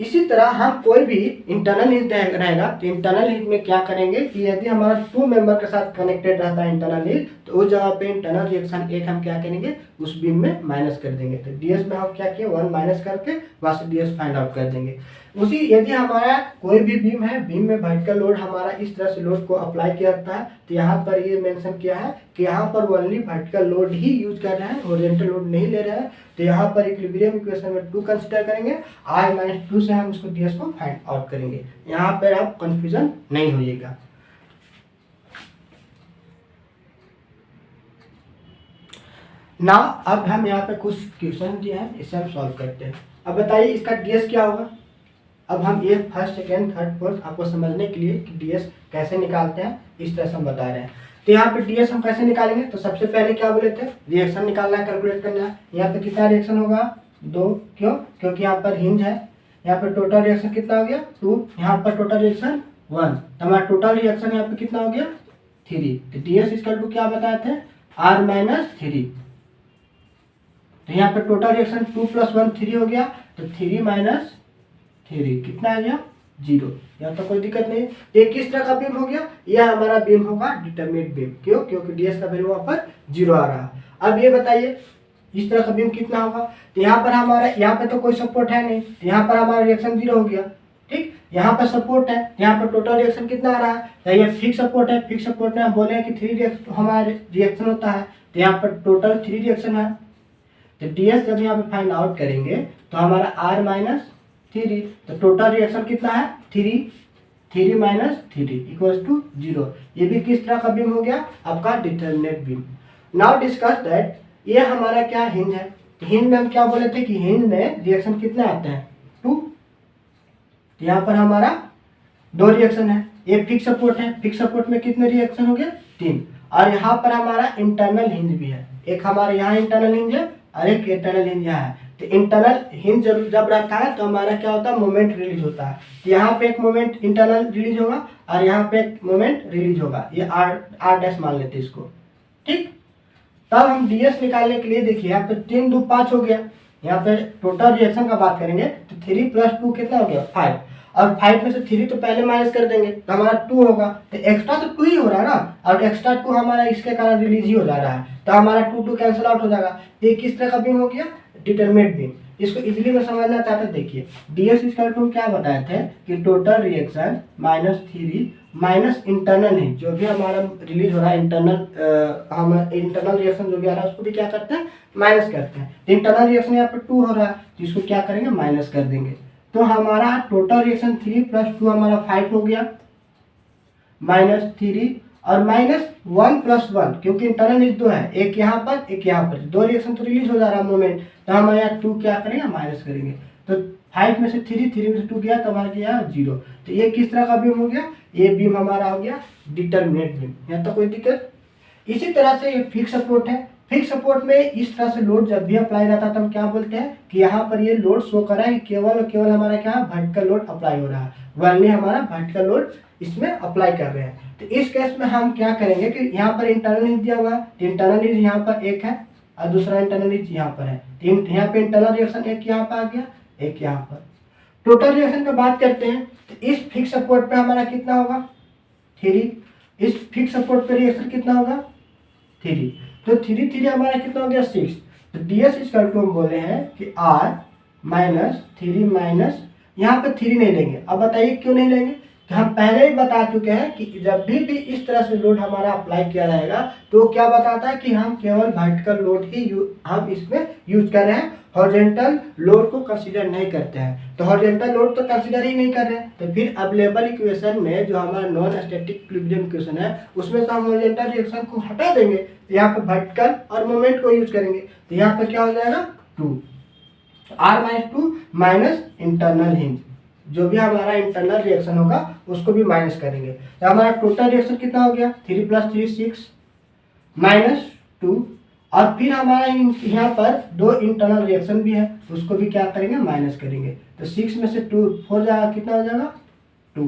इसी तरह हम कोई भी इंटरनल हिंज रहेगा तो इंटरनल हिंज में क्या करेंगे कि यदि हमारा 2 मेंबर के साथ कनेक्टेड रहता है इंटरनल हिंज, तो उस जगह पे इंटरनल रिएक्शन एक हम क्या करेंगे, उस बीम में माइनस कर देंगे। तो डीएस में हम क्या किए, 1 माइनस करके वहां से डीएस फाइंड आउट कर देंगे। उसी यदि हमारा कोई भी बीम है, बीम में वर्टिकल लोड हमारा इस तरह से लोड को अप्लाई किया जाता है, तो यहाँ पर ये मेंशन किया है कि यहाँ पर ओनली वर्टिकल लोड ही यूज कर रहे हैं, हॉरिजॉन्टल लोड नहीं ले रहे हैं। तो यहाँ पर इक्विलिब्रियम इक्वेशन में 2 कंसीडर करेंगे, I-2 से हम इसको डीएस को फाइंड आउट करेंगे। यहाँ पर आप कंफ्यूजन नहीं होइएगा। ना अब हम यहाँ पे कुछ क्वेश्चन दिए हैं, इसे हम सॉल्व करते हैं। अब बताइए इसका डीएस क्या होगा। अब हम ये फर्स्ट सेकेंड थर्ड फोर्थ आपको समझने के लिए कि डीएस कैसे निकालते हैं इस तरह से हम बता रहे हैं। तो यहाँ पे डीएस हम कैसे निकालेंगे, तो सबसे पहले क्या बोले थे, रिएक्शन निकालना है, कैलकुलेट करना है। यहाँ पे कितना रिएक्शन होगा, 2। क्यों, क्योंकि यहाँ पर हिंज है। यहाँ पे टोटल रिएक्शन कितना हो गया, 2। यहाँ पर टोटल रिएक्शन 1, तो हमारा टोटल रिएक्शन यहाँ पे कितना हो गया, 3। तो डीएस इक्वल टू क्या बताए थे, R-3। तो यहाँ पे टोटल रिएक्शन 2 + 1 3 हो गया, तो 3 - 3 कितना आ गया, 0। यहाँ तो कोई दिक्कत नहीं। ये किस तरह का बीम हो गया, यह हमारा बीम होगा डिटरमिनेट बीम। क्यों, क्योंकि डीएस का वैल्यू वहाँ पर 0 आ रहा है। अब ये बताइए इस तरह का बीम कितना होगा। तो यहाँ पर हमारा, यहाँ पे तो कोई सपोर्ट है नहीं, तो यहाँ पर हमारा रिएक्शन 0 हो गया। ठीक, यहाँ पर सपोर्ट है, यहाँ पर टोटल रिएक्शन कितना आ रहा है, तो ये फिक्स सपोर्ट है। फिक्स सपोर्ट में हम बोले हैं कि 3 रिएक्शन हमारा रिएक्शन होता है, तो यहाँ पर टोटल 3 रिएक्शन है। तो डीएस जब यहाँ पे फाइंड आउट करेंगे तो हमारा R-3, तो टोटल रिएक्शन कितना है, 3 - 3 = 0। ये भी किस तरह का बीम हो गया, आपका determinate beam. Now discuss that, ये हमारा क्या हिंज है। हिंज में हम क्या बोले थे कि हिंज में रिएक्शन कितने आते हैं, 2। यहाँ पर हमारा 2 रिएक्शन है, ये फिक्स सपोर्ट है। फिक्स सपोर्ट में कितने रिएक्शन हो गए, 3। और यहाँ पर हमारा इंटरनल हिंज भी है, एक हमारे यहाँ इंटरनल हिंज है और एक इंटरनल हिंज यहाँ है। तो इंटरनल हिंज जब रहता है तो हमारा क्या होता है, मोमेंट रिलीज होता है। तो यहाँ पे एक मोमेंट इंटरनल रिलीज होगा और यहाँ पे एक मोमेंट रिलीज होगा, ये R' मान लेते हैं इसको। ठीक, तब हम डीएस निकालने के लिए देखिए यहाँ पे 3 - 2 = 5 हो गया। यहाँ पे टोटल रिएक्शन का बात करेंगे तो 3 + 2 कितना हो गया, 5। और 5 में से 3 तो पहले माइनस कर देंगे तो हमारा 2 होगा। तो एक्स्ट्रा तो 2 ही हो रहा है ना, और एक्स्ट्रा 2 हमारा इसके कारण रिलीज ही हो जा रहा है, तो हमारा 2 कैंसिल आउट हो जाएगा। ये किस तरह का बीम हो गया, डिटरमिनेट बीम। इसको इजीली में समझना चाहते हैं, देखिए डीएस इक्वल टू क्या बताए थे कि total reaction -3 minus internal hinge, जो भी हमारा रिलीज हो रहा है इंटरनल, हम इंटरनल रिएक्शन जो भी आ रहा है उसको भी क्या करते हैं, माइनस करते हैं। तो इंटरनल रिएक्शन यहाँ पर 2 हो रहा है, तो इसको क्या करेंगे, माइनस कर देंगे। तो हमारा टोटल रिएक्शन 3 + 2 हमारा 5 हो गया, -3 और -1 + 1, क्योंकि इंटरनल हिंज 2 है, एक यहाँ पर एक यहाँ पर, 2 रिएक्शन तो रिलीज हो जा रहा है मोमेंट, तो हम यहाँ 2 क्या करेंगे, माइनस करेंगे। तो 5 में से 3, 3 में से 2 गया तो हमारा क्या 0। तो ये किस तरह का बीम हो गया, ये बीम हमारा हो गया डिटरमिनेट बीम। यहाँ तो कोई दिक्कत। इसी तरह से ये फिक्स सपोर्ट है। फिक्स सपोर्ट में इस तरह से लोड जब भी अप्लाई रहता है तो हम क्या बोलते हैं कि यहाँ पर ये लोड शो कर रहा है कि केवल और केवल हमारा क्या वर्टिकल लोड अप्लाई हो रहा है, वनली हमारा वर्टिकल लोड इसमें अप्लाई कर रहे हैं। तो इस केस में हम क्या करेंगे कि यहाँ पर इंटरनल हिंज दिया हुआ है, इंटरनल हिंज यहाँ पर एक है और दूसरा इंटरनल हिंज यहाँ पर है। यहाँ पे इंटरनल रिएक्शन एक यहाँ पर आ गया, एक यहाँ पर। टोटल रिएक्शन की बात करते हैं तो इस फिक्स सपोर्ट पे हमारा कितना होगा, 3। इस फिक्स सपोर्ट पे रिएक्शन कितना होगा, 3। तो 3 हमारा कितना हो गया, 6। तो ds इसका हम बोले हैं कि r -3 यहाँ पे 3 नहीं लेंगे। अब बताइए क्यों नहीं लेंगे, तो हम पहले ही बता चुके हैं कि जब भी इस तरह से लोड हमारा अप्लाई किया रहेगा तो क्या बताता है कि हम केवल वर्टिकल लोड ही हम इसमें यूज कर रहे हैं, हॉरिजॉन्टल लोड को कंसीडर नहीं करते हैं। तो हॉरिजॉन्टल लोड तो कंसीडर ही नहीं कर रहे हैं, तो फिर अवेलेबल इक्वेशन में जो हमारा नॉन स्टैटिक इक्विलिब्रियम इक्वेशन है उसमें से हम हॉरिजॉन्टल रिएक्शन को हटा देंगे, तो यहाँ पर वर्टिकल और मोमेंट को यूज करेंगे। तो यहाँ पर क्या हो जाएगा, 2 r-2 माइनस इंटरनल हिंज, जो भी हमारा इंटरनल रिएक्शन होगा उसको भी माइनस करेंगे। तो हमारा टोटल रिएक्शन कितना हो गया, 3 + 3 6 -2, और फिर हमारा यहाँ पर 2 इंटरनल रिएक्शन भी है उसको भी क्या करेंगे, माइनस करेंगे। तो 6 में से 2 4 जाएगा, कितना हो जाएगा, 2।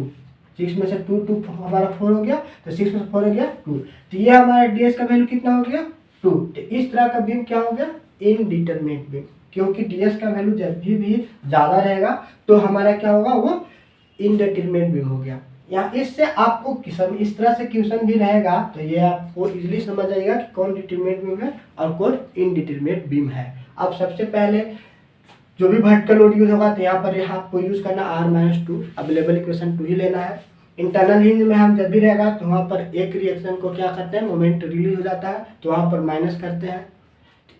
6 में से 2 हमारा 4 हो गया, तो 6 में से 4 हो गया 2। तो ये हमारा ds का वैल्यू कितना हो गया, 2। तो इस तरह का बीम क्या हो गया, इनडिटरमिनेट बीम, क्योंकि ds का वैल्यू जब भी ज़्यादा रहेगा तो हमारा क्या होगा, वो इनडिटरमिनेट बीम हो गया। या इससे आपको किस्म इस तरह से क्वेश्चन भी रहेगा तो ये आपको इजीली समझ आएगा कि कौन डिटरमिनेट बीम है और कौन इनडिटरमिनेट बीम है। अब सबसे पहले जो भी वर्टिकल लोड यूज होगा तो यहाँ पर आपको यूज करना r-2, अवेलेबल इक्वेशन 2 ही लेना है। इंटरनल हिंज में हम जब भी रहेगा तो वहाँ पर एक रिएक्शन को क्या करते हैं, मोमेंट रिलीज हो जाता है तो वहाँ पर माइनस करते हैं।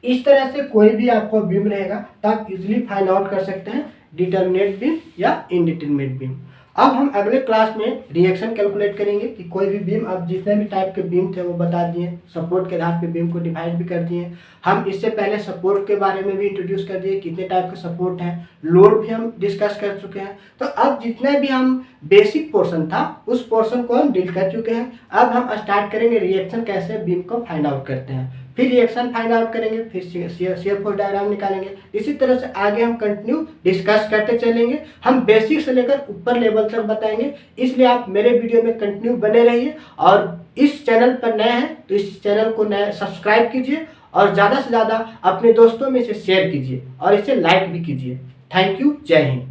इस तरह से कोई भी आपको बीम रहेगा तो आप इजीली फाइंड आउट कर सकते हैं डिटरमिनेट बीम या इनडिटरमिनेट बीम। अब हम अगले क्लास में रिएक्शन कैलकुलेट करेंगे कि कोई भी बीम, अब जितने भी टाइप के बीम थे वो बता दिए, सपोर्ट के आधार पे बीम को डिवाइड भी कर दिए। हम इससे पहले सपोर्ट के बारे में भी इंट्रोड्यूस कर दिए, कितने टाइप के सपोर्ट हैं, लोड भी हम डिस्कस कर चुके हैं। तो अब जितने भी हम बेसिक पोर्शन था उस पोर्शन को हम डील कर चुके हैं। अब हम स्टार्ट करेंगे रिएक्शन कैसे बीम को फाइंड आउट करते हैं, फिर रिएक्शन फाइंड आउट करेंगे, फिर शियर फोर्स डायग्राम निकालेंगे। इसी तरह से आगे हम कंटिन्यू डिस्कस करते चलेंगे। हम बेसिक से लेकर ऊपर लेवल तक बताएंगे, इसलिए आप मेरे वीडियो में कंटिन्यू बने रहिए। और इस चैनल पर नए हैं तो इस चैनल को नए सब्सक्राइब कीजिए और ज़्यादा से ज़्यादा अपने दोस्तों में इसे शेयर कीजिए और इसे लाइक भी कीजिए। थैंक यू, जय हिंद।